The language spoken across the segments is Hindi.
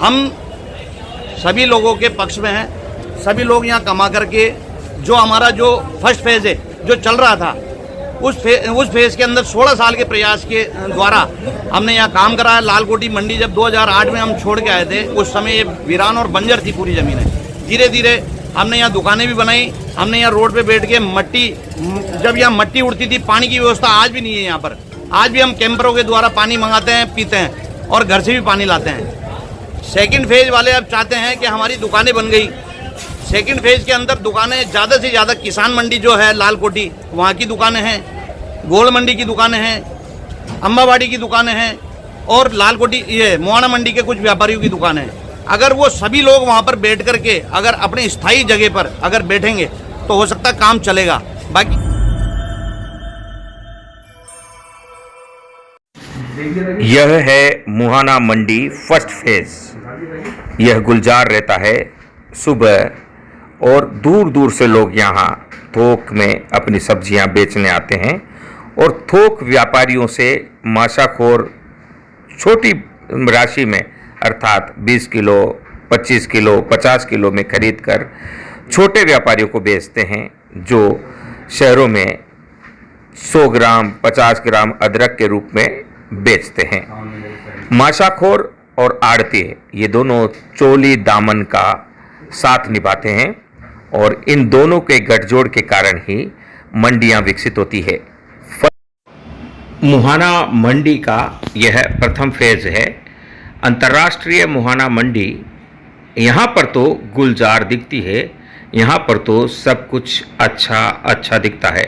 हम सभी लोगों के पक्ष में हैं। सभी लोग यहाँ कमा करके जो हमारा जो फर्स्ट फेज़ है जो चल रहा था उस फेज़ के अंदर 16 साल के प्रयास के द्वारा हमने यहाँ काम कराया। लालकोटी मंडी जब 2008 में हम छोड़ के आए थे उस समय ये वीरान और बंजर थी पूरी ज़मीनें। धीरे धीरे हमने यहाँ दुकानें भी बनाई। हमने यहाँ रोड पे बैठ के मट्टी, जब यहाँ मट्टी उड़ती थी, पानी की व्यवस्था आज भी नहीं है यहाँ पर। आज भी हम कैंपरों के द्वारा पानी मंगाते हैं, पीते हैं और घर से भी पानी लाते हैं। सेकंड फेज़ वाले अब चाहते हैं कि हमारी दुकानें बन गई। सेकंड फेज़ के अंदर दुकानें ज़्यादा से ज़्यादा, किसान मंडी जो है लालकोटी, वहाँ की दुकानें हैं, गोल मंडी की दुकानें हैं, अम्बावाड़ी की दुकानें हैं और लालकोटी ये मुहाना मंडी के कुछ व्यापारियों की दुकानें हैं। अगर वो सभी लोग वहाँ पर बैठ करके अगर अपने स्थायी जगह पर अगर बैठेंगे तो हो सकता है काम चलेगा। बाकी यह है मुहाना मंडी फर्स्ट फेज। यह गुलजार रहता है सुबह और दूर दूर से लोग यहाँ थोक में अपनी सब्जियाँ बेचने आते हैं और थोक व्यापारियों से माशाखोर छोटी राशि में अर्थात 20 किलो, 25 किलो, 50 किलो में खरीद कर छोटे व्यापारियों को बेचते हैं, जो शहरों में 100 ग्राम, 50 ग्राम अदरक के रूप में बेचते हैं। माशाखोर और आड़ती ये दोनों चोली दामन का साथ निभाते हैं और इन दोनों के गठजोड़ के कारण ही मंडियां विकसित होती है। मुहाना मंडी का यह प्रथम फेज है। अंतर्राष्ट्रीय मुहाना मंडी, यहाँ पर तो गुलजार दिखती है, यहाँ पर तो सब कुछ अच्छा दिखता है,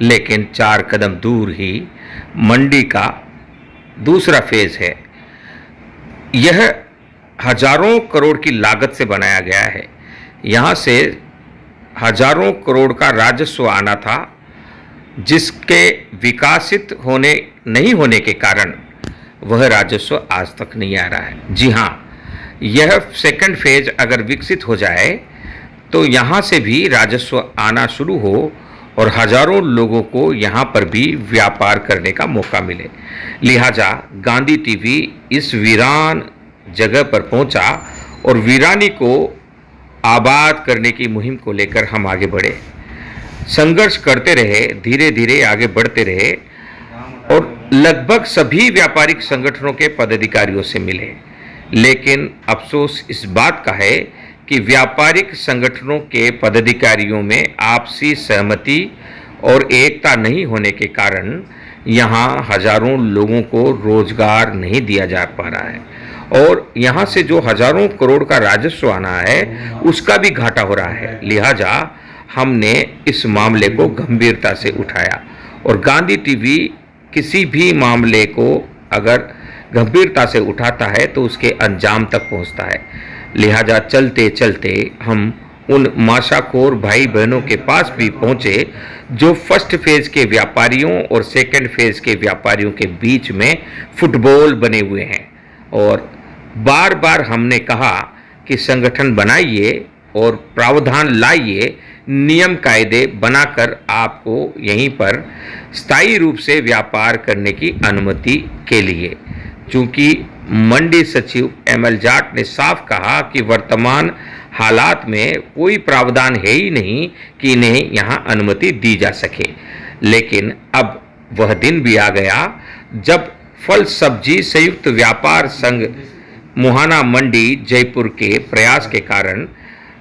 लेकिन 4 कदम दूर ही मंडी का दूसरा फेज है। यह हजारों करोड़ की लागत से बनाया गया है। यहाँ से हजारों करोड़ का राजस्व आना था, जिसके विकसित नहीं होने के कारण वह राजस्व आज तक नहीं आ रहा है। जी हाँ, यह सेकंड फेज अगर विकसित हो जाए तो यहाँ से भी राजस्व आना शुरू हो और हजारों लोगों को यहाँ पर भी व्यापार करने का मौका मिले। लिहाजा गांधी टीवी इस वीरान जगह पर पहुँचा और वीरानी को आबाद करने की मुहिम को लेकर हम आगे बढ़े, संघर्ष करते रहे, धीरे धीरे आगे बढ़ते रहे और लगभग सभी व्यापारिक संगठनों के पदाधिकारियों से मिले। लेकिन अफसोस इस बात का है कि व्यापारिक संगठनों के पदाधिकारियों में आपसी सहमति और एकता नहीं होने के कारण यहाँ हजारों लोगों को रोजगार नहीं दिया जा पा रहा है और यहाँ से जो हजारों करोड़ का राजस्व आना है उसका भी घाटा हो रहा है। लिहाजा हमने इस मामले को गंभीरता से उठाया और गांधी टीवी किसी भी मामले को अगर गंभीरता से उठाता है तो उसके अंजाम तक पहुंचता है। लिहाजा चलते चलते हम उन माशाखोर भाई बहनों के पास भी पहुंचे जो फर्स्ट फेज के व्यापारियों और सेकंड फेज के व्यापारियों के बीच में फुटबॉल बने हुए हैं और बार बार हमने कहा कि संगठन बनाइए और प्रावधान लाइए, नियम कायदे बनाकर आपको यहीं पर स्थायी रूप से व्यापार करने की अनुमति के लिए। चूंकि मंडी सचिव ML जाट ने साफ कहा कि वर्तमान हालात में कोई प्रावधान है ही नहीं कि इन्हें यहाँ अनुमति दी जा सके, लेकिन अब वह दिन भी आ गया जब फल सब्जी संयुक्त व्यापार संघ मुहाना मंडी जयपुर के प्रयास के कारण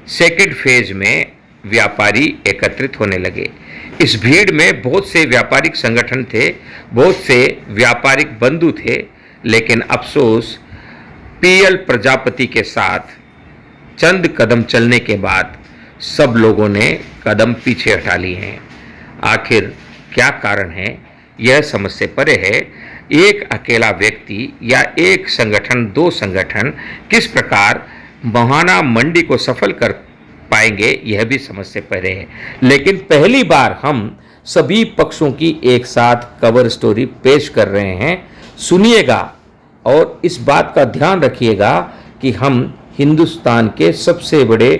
सेकेंड फेज में व्यापारी एकत्रित होने लगे। इस भीड़ में बहुत से व्यापारिक संगठन थे, बहुत से व्यापारिक बंधु थे, लेकिन अफसोस PL प्रजापति के साथ चंद कदम चलने के बाद सब लोगों ने कदम पीछे हटा लिए हैं। आखिर क्या कारण है, यह समझ से परे है। एक अकेला व्यक्ति या एक संगठन, 2 संगठन किस प्रकार मुहाना मंडी को सफल कर पाएंगे, यह भी समझ से परे है। लेकिन पहली बार हम सभी पक्षों की एक साथ कवर स्टोरी पेश कर रहे हैं। सुनिएगा और इस बात का ध्यान रखिएगा कि हम हिंदुस्तान के सबसे बड़े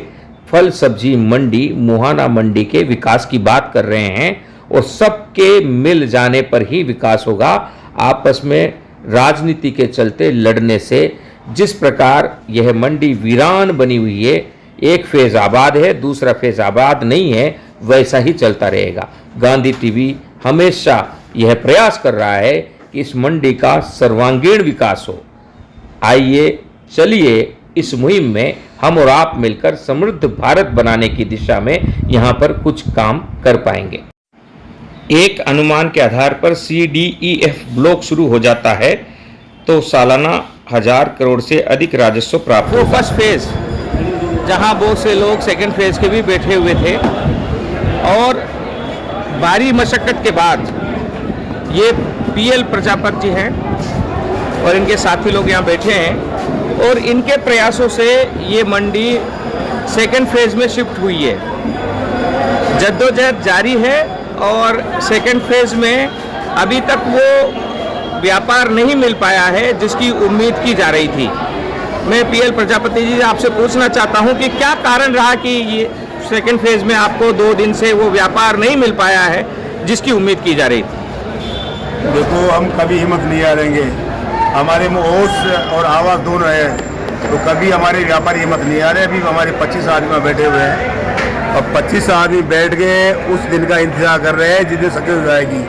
फल सब्जी मंडी मुहाना मंडी के विकास की बात कर रहे हैं और सबके मिल जाने पर ही विकास होगा। आपस में राजनीति के चलते लड़ने से जिस प्रकार यह मंडी वीरान बनी हुई है, एक फेज आबाद है, दूसरा फेज आबाद नहीं है, वैसा ही चलता रहेगा। गांधी टीवी हमेशा यह प्रयास कर रहा है कि इस मंडी का सर्वांगीण विकास हो। आइए चलिए इस मुहिम में हम और आप मिलकर समृद्ध भारत बनाने की दिशा में यहाँ पर कुछ काम कर पाएंगे। एक अनुमान के आधार पर CDEF ब्लॉक शुरू हो जाता है तो सालाना 1000 करोड़ से अधिक राजस्व प्राप्त हो। फर्स्ट फेज जहाँ बहुत से लोग सेकंड फेज के भी बैठे हुए थे और भारी मशक्कत के बाद ये PL प्रजापति जी हैं और इनके साथी लोग यहाँ बैठे हैं और इनके प्रयासों से ये मंडी सेकंड फेज में शिफ्ट हुई है। जद्दोजहद जारी है और सेकंड फेज में अभी तक वो व्यापार नहीं मिल पाया है जिसकी उम्मीद की जा रही थी। मैं PL प्रजापति जी आपसे पूछना चाहता हूं कि क्या कारण रहा कि ये सेकंड फेज में आपको 2 दिन से वो व्यापार नहीं मिल पाया है जिसकी उम्मीद की जा रही थी? देखो, हम कभी हिम्मत नहीं हारेंगे। हमारे में होश और आवाज़ दोनों है, तो कभी हमारे व्यापारी हिम्मत नहीं आ रहे। अभी हमारे 25 आदमी बैठे हुए हैं और 25 आदमी बैठ के उस दिन का इंतजार कर रहे हैं जिस दिन सक्सेस हो जाएगी।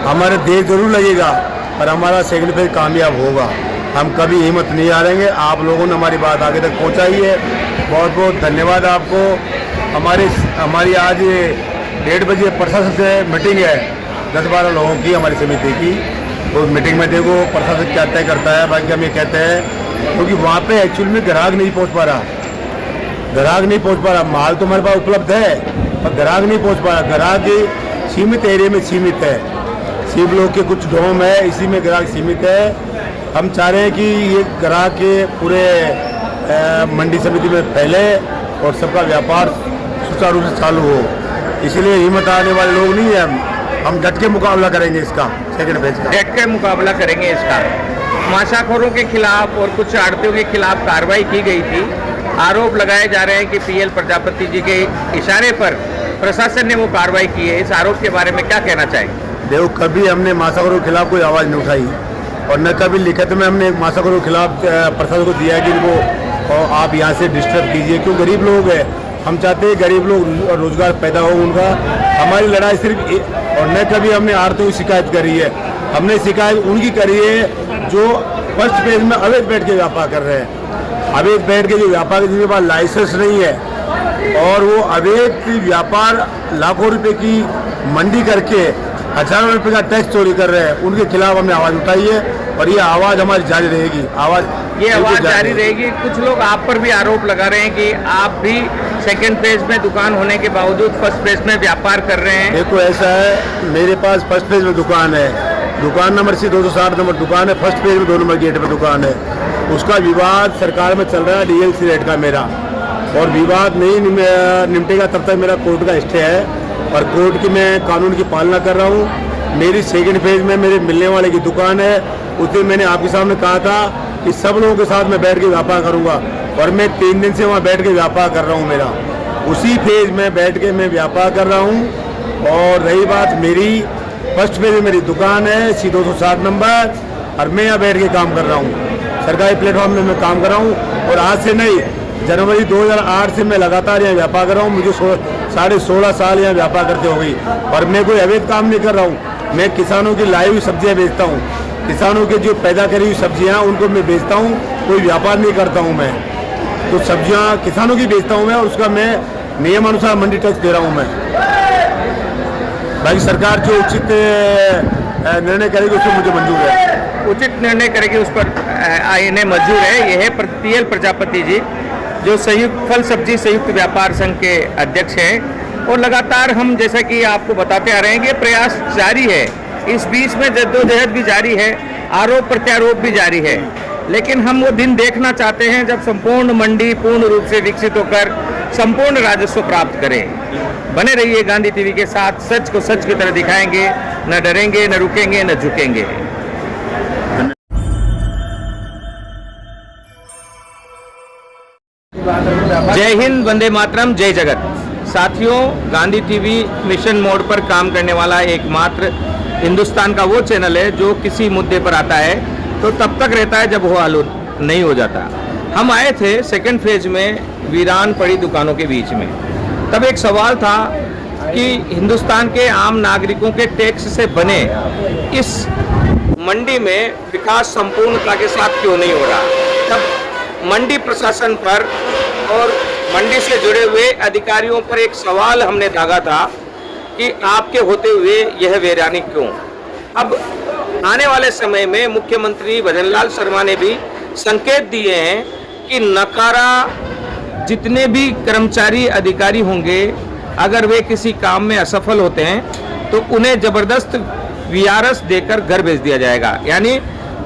हमारे देर जरूर लगेगा पर हमारा सेकंड फेज कामयाब होगा। हम कभी हिम्मत नहीं हारेंगे। आप लोगों ने हमारी बात आगे तक पहुंचाई है, बहुत बहुत धन्यवाद आपको। हमारी आज 1:30 बजे प्रशासन से मीटिंग है 10-12 लोगों की, हमारी समिति की। उस मीटिंग में देखो प्रशासन क्या तय करता है। बाकी हम ये कहते हैं क्योंकि वहाँ पे एक्चुअल में ग्राहक नहीं पहुँच पा रहा, माल तो हमारे पास उपलब्ध है पर ग्राहक नहीं पहुँच पा रहा। ग्राहक सीमित एरिया में सीमित है, शिव लोग के कुछ डोम है, इसी में ग्राहक सीमित है। हम चाह रहे हैं कि ये ग्राहक के पूरे मंडी समिति में फैले और सबका व्यापार सुचारू रूप से चालू हो। इसलिए हिम्मत आने वाले लोग नहीं है। हम डट के मुकाबला करेंगे इसका, सेकंड फेज का डट के मुकाबला करेंगे इसका। माशाखोरों के खिलाफ और कुछ आड़तियों के खिलाफ कार्रवाई की गई थी। आरोप लगाए जा रहे हैं कि PL प्रजापति जी के इशारे पर प्रशासन ने वो कार्रवाई की है। इस आरोप के बारे में क्या कहना चाहेंगे? देखो, कभी हमने मासाखोरों के खिलाफ कोई आवाज़ नहीं उठाई और न कभी लिखित में हमने मासाखोरों के खिलाफ प्रशासन को दिया है कि इनको आप यहाँ से डिस्टर्ब कीजिए। क्यों, गरीब लोग हैं, हम चाहते हैं गरीब लोग रोजगार पैदा हो उनका। हमारी लड़ाई सिर्फ और न कभी हमने आड़तियों की शिकायत करी है। हमने शिकायत उनकी करी है जो फर्स्ट फेज में अवैध बैठ के व्यापार कर रहे हैं। अवैध बैठ के जो व्यापार जिनके पास लाइसेंस नहीं है और वो अवैध व्यापार लाखों रुपए की मंडी करके हजारों रुपए का टैक्स चोरी कर रहे हैं, उनके खिलाफ हमने आवाज़ उठाई है और ये आवाज़ हमारी जारी रहेगी। आवाज़ जारी रहेगी। कुछ लोग आप पर भी आरोप लगा रहे हैं कि आप भी सेकंड फेज में दुकान होने के बावजूद फर्स्ट फेज में व्यापार कर रहे हैं। देखो, ऐसा है, मेरे पास फर्स्ट फेज में दुकान है, दुकान नंबर C 260 नंबर दुकान है, फर्स्ट फेज में 2 नंबर गेट पे दुकान है। उसका विवाद सरकार में चल रहा है DLC रेट का मेरा, और विवाद नहीं निपटेगा तब तक मेरा कोर्ट का स्टे है और कोर्ट की मैं कानून की पालना कर रहा हूँ। मेरी सेकंड फेज में मेरे मिलने वाले की दुकान है। उस दिन मैंने आपके सामने कहा था कि सब लोगों के साथ मैं बैठ के व्यापार करूँगा और मैं 3 दिन से वहाँ बैठ के व्यापार कर रहा हूँ। मेरा उसी फेज में बैठ के मैं व्यापार कर रहा हूँ। और रही बात मेरी, फर्स्ट फेज में मेरी दुकान है C 260 नंबर और मैं यहाँ बैठ के काम कर रहा हूँ, सरकारी प्लेटफॉर्म में मैं काम कर रहा हूँ। और आज से नहीं, जनवरी 2008 से मैं लगातार यहाँ व्यापार कर रहा हूँ। मुझे 16.5 साल यहाँ व्यापार करते हो गई और मैं कोई अवैध काम नहीं कर रहा हूँ। मैं किसानों की लाई हुई सब्जियाँ बेचता हूँ, किसानों के जो पैदा करी हुई सब्जियाँ उनको मैं बेचता हूँ, कोई व्यापार नहीं करता हूँ मैं। तो सब्जियाँ किसानों की बेचता हूँ मैं और उसका मैं नियमानुसार मंडी टैक्स दे रहा हूँ मैं। बाकी सरकार जो उचित निर्णय करेगी उसको मुझे मंजूर है। उचित निर्णय करेगी उस पर इन्हें मंजूर है। यह है PL प्रजापति जी जो संयुक्त फल सब्जी संयुक्त व्यापार संघ के अध्यक्ष हैं और लगातार हम जैसा कि आपको बताते आ रहे हैं कि प्रयास जारी है। इस बीच में जद्दोजहद भी जारी है, आरोप प्रत्यारोप भी जारी है, लेकिन हम वो दिन देखना चाहते हैं जब संपूर्ण मंडी पूर्ण रूप से विकसित होकर संपूर्ण राजस्व प्राप्त करें। बने रहिए गांधी टीवी के साथ, सच को सच की तरह दिखाएंगे, न डरेंगे, न रुकेंगे, न झुकेंगे। जय हिंद, वंदे मातरम, जय जगत। साथियों, गांधी टीवी मिशन मोड पर काम करने वाला एकमात्र हिंदुस्तान का वो चैनल है जो किसी मुद्दे पर आता है तो तब तक रहता है जब हो आलूद। नहीं हो जाता। हम आए थे सेकंड फेज में वीरान पड़ी दुकानों के बीच में, तब एक सवाल था कि हिंदुस्तान के आम नागरिकों के टैक्स से बने इस मंडी में विकास संपूर्णता के साथ क्यों नहीं हो रहा। तब मंडी प्रशासन पर और मंडी से जुड़े हुए अधिकारियों पर एक सवाल हमने दागा था कि आपके होते हुए यह वैरानी क्यों। अब आने वाले समय में मुख्यमंत्री भजनलाल शर्मा ने भी संकेत दिए हैं कि नकारा जितने भी कर्मचारी अधिकारी होंगे, अगर वे किसी काम में असफल होते हैं तो उन्हें जबरदस्त वीआरएस देकर घर भेज दिया जाएगा, यानी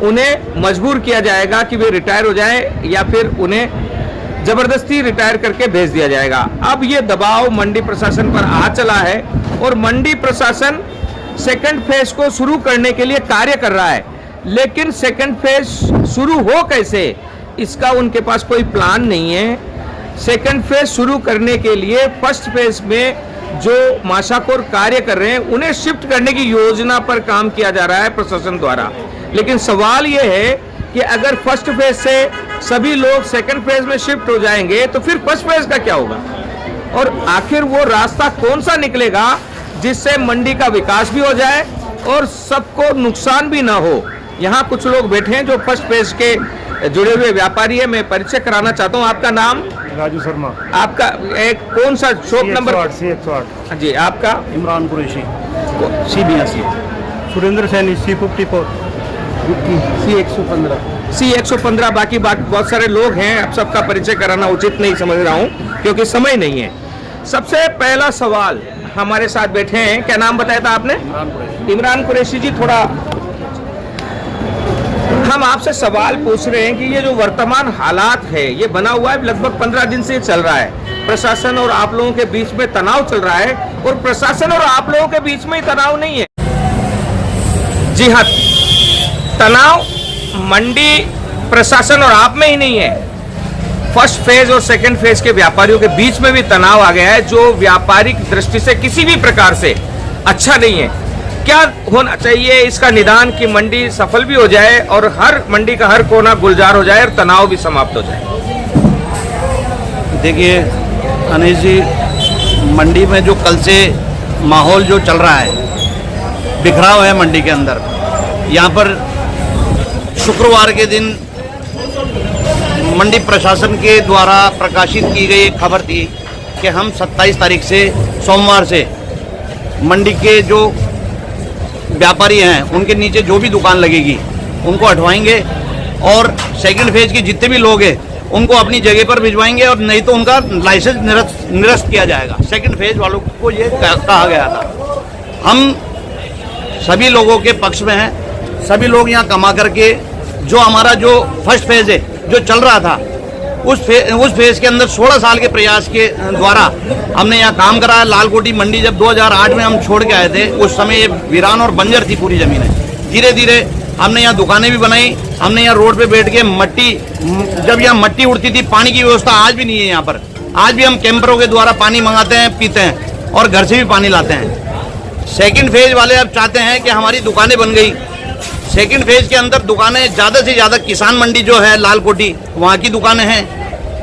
उन्हें मजबूर किया जाएगा कि वे रिटायर हो जाएं या फिर उन्हें जबरदस्ती रिटायर करके भेज दिया जाएगा। अब ये दबाव मंडी प्रशासन पर आ चला है और मंडी प्रशासन सेकंड फेज को शुरू करने के लिए कार्य कर रहा है, लेकिन सेकंड फेज शुरू हो कैसे, इसका उनके पास कोई प्लान नहीं है। सेकंड फेज शुरू करने के लिए फर्स्ट फेज में जो माशाखोर कार्य कर रहे हैं उन्हें शिफ्ट करने की योजना पर काम किया जा रहा है प्रशासन द्वारा। लेकिन सवाल यह है कि अगर फर्स्ट फेज से सभी लोग सेकंड फेज में शिफ्ट हो जाएंगे तो फिर फर्स्ट फेज का क्या होगा, और आखिर वो रास्ता कौन सा निकलेगा जिससे मंडी का विकास भी हो जाए और सबको नुकसान भी ना हो। यहाँ कुछ लोग बैठे हैं जो फर्स्ट फेज के जुड़े हुए व्यापारी है, मैं परिचय कराना चाहता हूँ। आपका नाम? राजू शर्मा। आपका एक कौन सा शॉप नंबर? C108। जी, आपका? Imran Qureshi. C82। Surendra Saini C54। C115। बाकी बहुत सारे लोग हैं, अब सबका परिचय कराना उचित नहीं समझ रहा हूँ क्योंकि समय नहीं है। सबसे पहला सवाल हमारे साथ बैठे हैं, क्या नाम बताया था आपने? इमरान कुरैशी जी, थोड़ा हम आपसे सवाल पूछ रहे हैं कि ये जो वर्तमान हालात है ये बना हुआ है, लगभग 15 दिन से चल रहा है। प्रशासन और आप लोगों के बीच में तनाव चल रहा है और प्रशासन और आप लोगों के बीच में तनाव नहीं है। जी हाँ, तनाव मंडी प्रशासन और आप में ही नहीं है, फर्स्ट फेज और सेकंड फेज के व्यापारियों के बीच में भी तनाव आ गया है, जो व्यापारिक दृष्टि से किसी भी प्रकार से अच्छा नहीं है। क्या होना चाहिए इसका निदान कि मंडी सफल भी हो जाए और हर मंडी का हर कोना गुलजार हो जाए और तनाव भी समाप्त हो जाए? देखिए अनिश जी, मंडी में जो कल से माहौल जो चल रहा है, बिखराव है मंडी के अंदर। यहाँ पर शुक्रवार के दिन मंडी प्रशासन के द्वारा प्रकाशित की गई एक खबर थी कि हम 27 तारीख से सोमवार से मंडी के जो व्यापारी हैं उनके नीचे जो भी दुकान लगेगी उनको हटवाएंगे और सेकंड फेज के जितने भी लोग हैं उनको अपनी जगह पर भिजवाएंगे और नहीं तो उनका लाइसेंस निरस्त किया जाएगा। सेकंड फेज वालों को ये कहा गया था। हम सभी लोगों के पक्ष में हैं। सभी लोग यहाँ कमा करके जो हमारा जो फर्स्ट फेज है जो चल रहा था उस फेज के अंदर 16 साल के प्रयास के द्वारा हमने यहाँ काम कराया। लालकोटी मंडी जब 2008 में हम छोड़ के आए थे उस समय ये वीरान और बंजर थी पूरी ज़मीनें। धीरे धीरे हमने यहाँ दुकानें भी बनाई, हमने यहाँ रोड पे बैठ के मट्टी, जब यहाँ मट्टी उड़ती थी, पानी की व्यवस्था आज भी नहीं है यहाँ पर। आज भी हम कैंपरों के द्वारा पानी मंगाते हैं, पीते हैं और घर से भी पानी लाते हैं। सेकेंड फेज वाले अब चाहते हैं कि हमारी दुकानें बन गई। सेकंड फेज के अंदर दुकानें ज़्यादा से ज़्यादा किसान मंडी जो है लालकोटी, वहाँ की दुकानें हैं,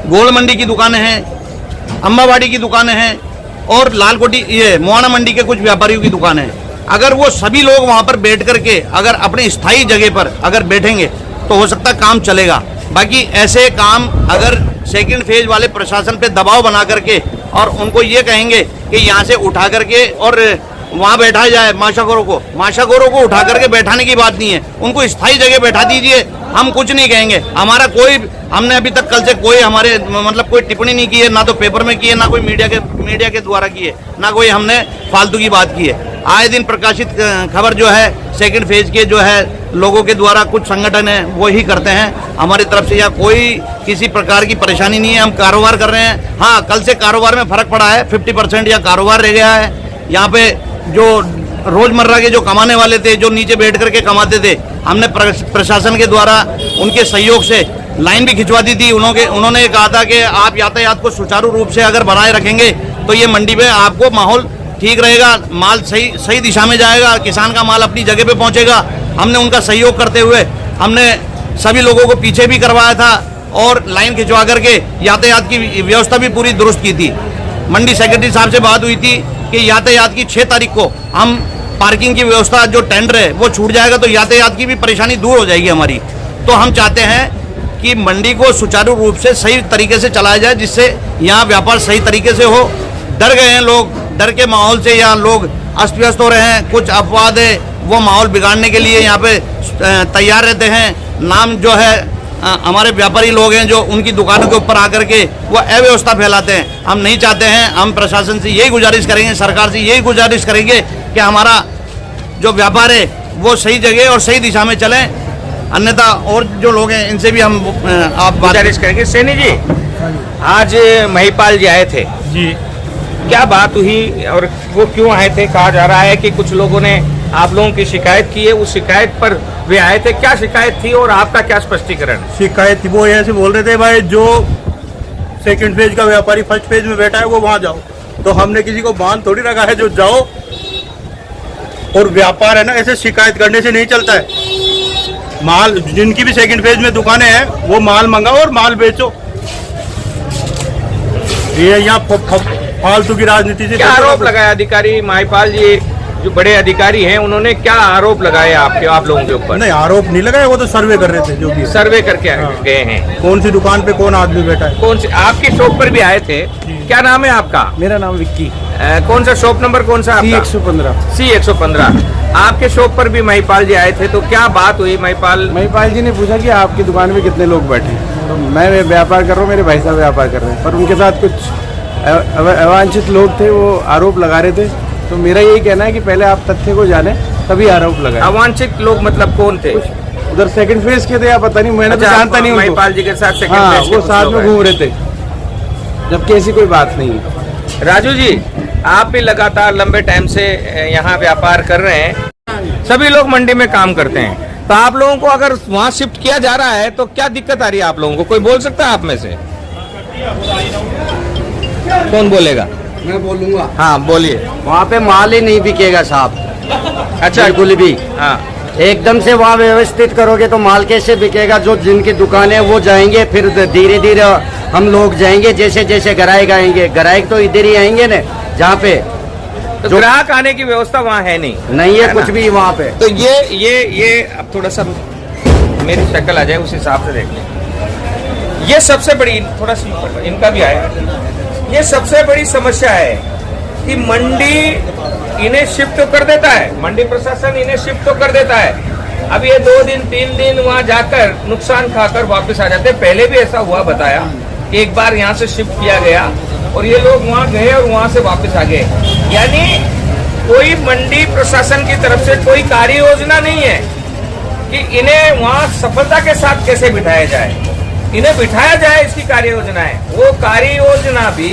गोल मंडी की दुकानें हैं, अम्बावाड़ी की दुकानें हैं और लालकोटी ये मोहाना मंडी के कुछ व्यापारियों की दुकानें हैं। अगर वो सभी लोग वहाँ पर बैठ करके अगर अपनी स्थायी जगह पर अगर बैठेंगे तो हो सकता काम चलेगा। बाकी ऐसे काम अगर सेकंड फेज वाले प्रशासन पे दबाव बना करके और उनको ये कहेंगे कि यहाँ से उठा करके और वहाँ बैठाया जाए माशाखोरों को उठा करके बैठाने की बात नहीं है, उनको स्थायी जगह बैठा दीजिए। हम कुछ नहीं कहेंगे। हमारा कोई, हमने अभी तक कल से कोई हमारे मतलब कोई टिप्पणी नहीं की है, ना तो पेपर में की है, ना कोई मीडिया के द्वारा की है, ना कोई हमने फालतू की बात की है। आए दिन प्रकाशित खबर जो है सेकंड फेज के जो है लोगों के द्वारा कुछ संगठन है वो ही करते हैं। हमारी तरफ से यहाँ कोई किसी प्रकार की परेशानी नहीं है, हम कारोबार कर रहे हैं। हाँ, कल से कारोबार में फ़र्क पड़ा है, 50% या कारोबार रह गया है। यहाँ पे जो रोजमर्रा के जो कमाने वाले थे, जो नीचे बैठ करके कमाते थे, हमने प्रशासन के द्वारा उनके सहयोग से लाइन भी खिंचवा दी थी। उन्होंने कहा था कि आप यातायात को सुचारू रूप से अगर बनाए रखेंगे तो ये मंडी में आपको माहौल ठीक रहेगा, माल सही दिशा में जाएगा, किसान का माल अपनी जगह पे पहुंचेगा। हमने उनका सहयोग करते हुए हमने सभी लोगों को पीछे भी करवाया था और लाइन खिंचवा करके यातायात की व्यवस्था भी पूरी दुरुस्त की थी। मंडी सेक्रेटरी साहब से बात हुई थी कि यातायात की 6 तारीख को हम पार्किंग की व्यवस्था जो टेंडर है वो छूट जाएगा तो यातायात की भी परेशानी दूर हो जाएगी हमारी। तो हम चाहते हैं कि मंडी को सुचारू रूप से सही तरीके से चलाया जाए, जिससे यहाँ व्यापार सही तरीके से हो। डर गए हैं लोग, डर के माहौल से यहाँ लोग अस्त व्यस्त हो रहे हैं। कुछ अपवाद है वो माहौल बिगाड़ने के लिए यहाँ पे तैयार रहते हैं। नाम जो है हमारे व्यापारी लोग हैं जो उनकी दुकानों के ऊपर आकर के वो अव्यवस्था फैलाते हैं। हम नहीं चाहते हैं। हम प्रशासन से यही गुजारिश करेंगे, सरकार से यही गुजारिश करेंगे कि हमारा जो व्यापार है वो सही जगह और सही दिशा में चले। अन्यथा और जो लोग हैं इनसे भी हम आप गुजारिश करेंगे। सैनी जी, आज महिपाल जी आए थे जी। क्या बात हुई और वो क्यों आए थे? कहा जा रहा है कि कुछ लोगों ने आप लोगों की शिकायत की है, उस शिकायत पर वे आए थे। क्या शिकायत थी और आपका क्या स्पष्टीकरण? शिकायत वो ऐसे बोल रहे थे, भाई जो सेकंड फेज का व्यापारी फर्स्ट फेज में बैठा है वो वहां जाओ। तो हमने किसी को बांध थोड़ी रखा है जो जाओ। और व्यापार है ना, ऐसे शिकायत करने से नहीं चलता है। माल जिनकी भी सेकंड फेज में दुकानें हैं वो माल मंगाओ और माल बेचो। ये यहाँ फालतू की राजनीति से क्या आरोप लगाया अधिकारी महिपाल जी जो बड़े अधिकारी हैं, उन्होंने क्या आरोप लगाए आप लोगों के ऊपर? नहीं, आरोप नहीं लगाया, वो तो सर्वे कर रहे थे जो भी सर्वे करके गए हैं। कौन सी दुकान पे कौन आदमी बैठा है। कौन सी आपकी शॉप पर भी आए थे? क्या नाम है आपका? मेरा नाम विक्की। कौन सा शॉप नंबर कौन सा आपका? C115। आपके शॉप पर भी महिपाल जी आए थे, तो क्या बात हुई? महिपाल जी ने पूछा कि आपकी दुकान में कितने लोग बैठे हैं। तो मैं व्यापार कर रहा हूँ, मेरे भाई साहब व्यापार कर रहे हैं, पर उनके साथ कुछ अवांछित लोग थे, वो आरोप लगा रहे थे। तो मेरा यही कहना है कि पहले आप तथ्य को जाने तभी आरोप लगाए। अवांछित लोग मतलब कौन थे? उधर सेकंड फेज के थे या पता नहीं, मैंने तो जानता नहीं उनको। महिपाल जी के साथ सेकंड हाँ, फेज के वो साथ में घूम रहे थे, जबकि ऐसी कोई बात नहीं है। राजू जी, आप भी लगातार लंबे टाइम से यहाँ व्यापार कर रहे हैं, सभी लोग मंडी में काम करते हैं, तो आप लोगों को अगर वहाँ शिफ्ट किया जा रहा है तो क्या दिक्कत आ रही है आप लोगों को? कोई बोल सकता है आप में से? कौन बोलेगा? मैं बोलूंगा। हाँ बोलिए। वहाँ पे माल ही नहीं बिकेगा साहब। अच्छा, बिल्कुल भी। हाँ, एकदम से वहाँ व्यवस्थित करोगे तो माल कैसे बिकेगा? जो जिनकी दुकानें वो जाएंगे, फिर धीरे धीरे हम लोग जाएंगे। जैसे जैसे ग्राहक आएंगे, ग्राहक तो इधर ही आएंगे न, जहाँ पे तो ग्राहक आने की व्यवस्था वहाँ है नहीं है कुछ भी वहाँ पे। तो ये अब थोड़ा सा मेरी शक्ल आ जाए उस हिसाब से देख लें। ये सबसे बड़ी, थोड़ा सा इनका भी आए, ये सबसे बड़ी समस्या है कि मंडी इन्हें शिफ्ट तो कर देता है, मंडी प्रशासन इन्हें शिफ्ट तो कर देता है। अब ये 2 दिन 3 दिन वहाँ जाकर नुकसान खाकर वापस आ जाते हैं। पहले भी ऐसा हुआ, बताया कि एक बार यहाँ से शिफ्ट किया गया और ये लोग वहाँ गए और वहाँ से वापस आ गए। यानी कोई मंडी प्रशासन की तरफ से कोई कार्य योजना नहीं है कि इन्हें वहाँ सफलता के साथ कैसे बिठाया जाए, इन्हें बिठाया जाए, इसकी कार्य योजना है। वो कार्य योजना भी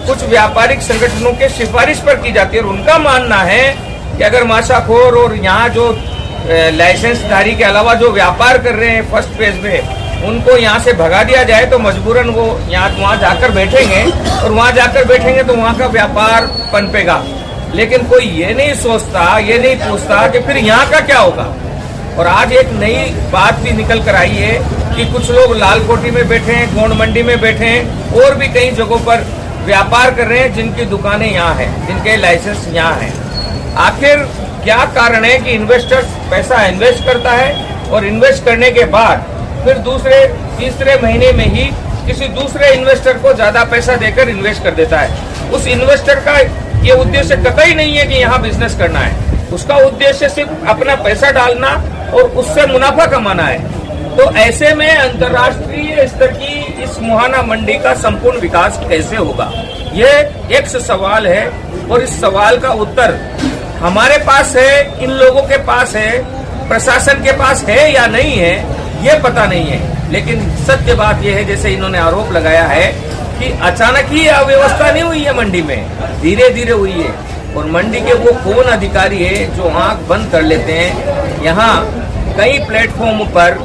कुछ व्यापारिक संगठनों के सिफारिश पर की जाती है और उनका मानना है कि अगर माशाखोर और यहाँ जो लाइसेंसधारी के अलावा जो व्यापार कर रहे हैं फर्स्ट फेज में, उनको यहाँ से भगा दिया जाए तो मजबूरन वो यहाँ वहाँ जाकर बैठेंगे और वहाँ जाकर बैठेंगे तो वहाँ का व्यापार पनपेगा। लेकिन कोई ये नहीं सोचता, ये नहीं पूछता कि फिर यहाँ का क्या होगा। और आज एक नई बात भी निकल कर आई है कि कुछ लोग लालकोठी में बैठे हैं, गोंड मंडी में बैठे हैं और भी कई जगहों पर व्यापार कर रहे हैं जिनकी दुकानें यहाँ हैं, जिनके लाइसेंस यहाँ हैं। आखिर क्या कारण है कि इन्वेस्टर पैसा इन्वेस्ट करता है और इन्वेस्ट करने के बाद फिर दूसरे तीसरे महीने में ही किसी दूसरे इन्वेस्टर को ज्यादा पैसा देकर इन्वेस्ट कर देता है। उस इन्वेस्टर का ये उद्देश्य कतई नहीं है कि यहाँ बिजनेस करना है, उसका उद्देश्य सिर्फ अपना पैसा डालना और उससे मुनाफा कमाना है। तो ऐसे में अंतर्राष्ट्रीय स्तर की इस मुहाना मंडी का संपूर्ण विकास कैसे होगा, ये एक सवाल है। और इस सवाल का उत्तर हमारे पास है, इन लोगों के पास है, प्रशासन के पास है या नहीं है, ये पता नहीं है। लेकिन सत्य बात यह है, जैसे इन्होंने आरोप लगाया है कि अचानक ही अव्यवस्था नहीं हुई है मंडी में, धीरे धीरे हुई है। और मंडी के वो कौन अधिकारी है जो आंख बंद कर लेते हैं? यहाँ कई प्लेटफॉर्म पर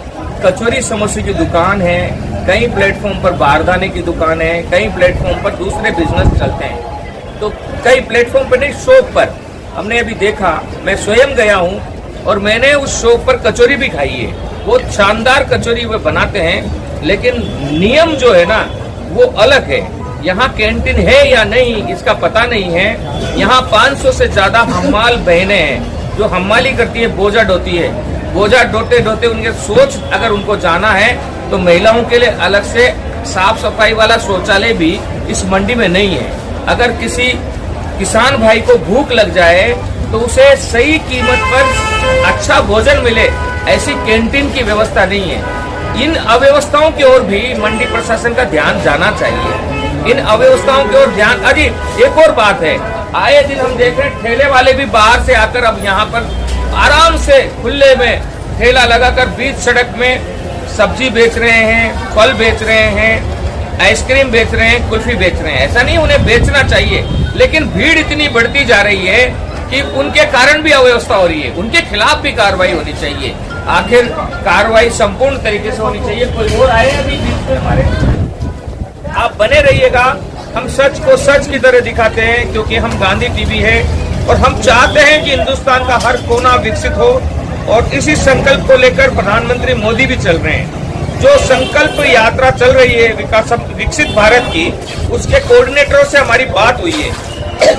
कचौरी समोसे की दुकान है, कई प्लेटफॉर्म पर बारदाने की दुकान है, कई प्लेटफॉर्म पर दूसरे बिजनेस चलते हैं। तो कई प्लेटफॉर्म पर नहीं, शॉप पर हमने अभी देखा, मैं स्वयं गया हूँ और मैंने उस शॉप पर कचौरी भी खाई है। बहुत शानदार कचौरी वे बनाते हैं, लेकिन नियम जो है ना वो अलग है। यहाँ कैंटीन है या नहीं इसका पता नहीं है। यहाँ 500 से ज्यादा हम्माल बहनें हैं जो हम्माली करती है, बोझा ढोती है। बोझा ढोते ढोते उनके सोच अगर उनको जाना है तो महिलाओं के लिए अलग से साफ सफाई वाला शौचालय भी इस मंडी में नहीं है। अगर किसी किसान भाई को भूख लग जाए तो उसे सही कीमत पर अच्छा भोजन मिले, ऐसी कैंटीन की व्यवस्था नहीं है। इन अव्यवस्थाओं की ओर भी मंडी प्रशासन का ध्यान जाना चाहिए। इन अव्यवस्थाओं की ओर ध्यान। अजी एक और बात है, आए दिन हम देख रहे हैं ठेले वाले भी बाहर से आकर अब यहाँ पर आराम से खुले में ठेला लगाकर बीच सड़क में सब्जी बेच रहे हैं, फल बेच रहे हैं, आइसक्रीम बेच रहे हैं, कुल्फी बेच रहे हैं। ऐसा नहीं उन्हें बेचना चाहिए, लेकिन भीड़ इतनी बढ़ती जा रही है कि उनके कारण भी अव्यवस्था हो रही है। उनके खिलाफ भी कार्रवाई होनी चाहिए। आखिर कार्रवाई संपूर्ण तरीके से होनी चाहिए। कोई और आए अभी बीच में हमारे? आप बने रहिएगा, हम सच को सच की तरह दिखाते हैं, क्योंकि हम गांधी टीवी है और हम चाहते हैं कि हिंदुस्तान का हर कोना विकसित हो। और इसी संकल्प को लेकर प्रधानमंत्री मोदी भी चल रहे हैं। जो संकल्प यात्रा चल रही है विकसित भारत की, उसके कोऑर्डिनेटरों से हमारी बात हुई है।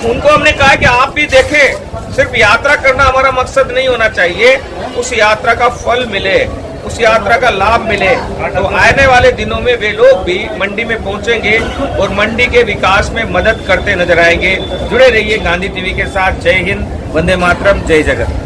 उनको हमने कहा कि आप भी देखें, सिर्फ यात्रा करना हमारा मकसद नहीं होना चाहिए, उस यात्रा का फल मिले, उस यात्रा का लाभ मिले। तो आने वाले दिनों में वे लोग भी मंडी में पहुंचेंगे और मंडी के विकास में मदद करते नजर आएंगे। जुड़े रहिए गांधी टीवी के साथ। जय हिंद, वंदे मातरम, जय जगत।